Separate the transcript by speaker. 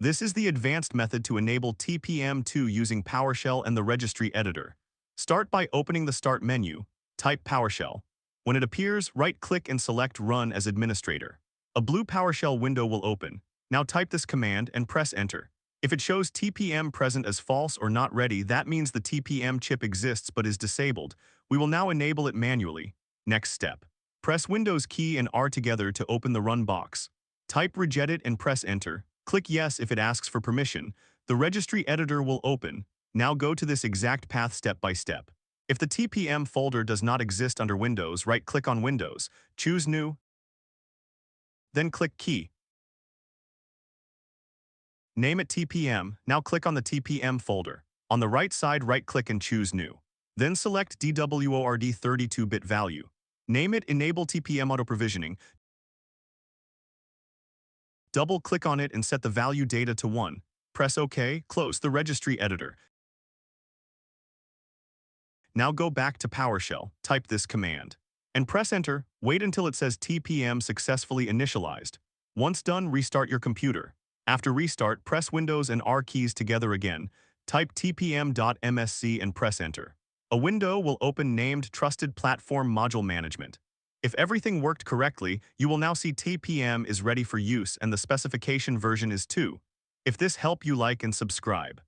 Speaker 1: This is the advanced method to enable TPM 2 using PowerShell and the registry editor. Start by opening the Start menu, type PowerShell. When it appears, right-click and select Run as administrator. A blue PowerShell window will open. Now type this command and press Enter. If it shows TPM present as false or not ready, that means the TPM chip exists but is disabled. We will now enable it manually. Next step. Press Windows key and R together to open the Run box. Type Regedit and press Enter. Click Yes if it asks for permission. The registry editor will open. Now go to this exact path step by step. If the TPM folder does not exist under Windows, right-click on Windows, choose New, then click Key. Name it TPM. Now click on the TPM folder. On the right side, right-click and choose New. Then select DWORD 32-bit value. Name it Enable TPM Auto Provisioning. Double-click on it and set the value data to 1. Press OK, close the registry editor. Now go back to PowerShell, type this command, and press Enter. Wait until it says TPM successfully initialized. Once done, restart your computer. After restart, press Windows and R keys together again, type tpm.msc and press Enter. A window will open named Trusted Platform Module Management. If everything worked correctly, you will now see TPM is ready for use and the specification version is 2. If this helped you, like and subscribe.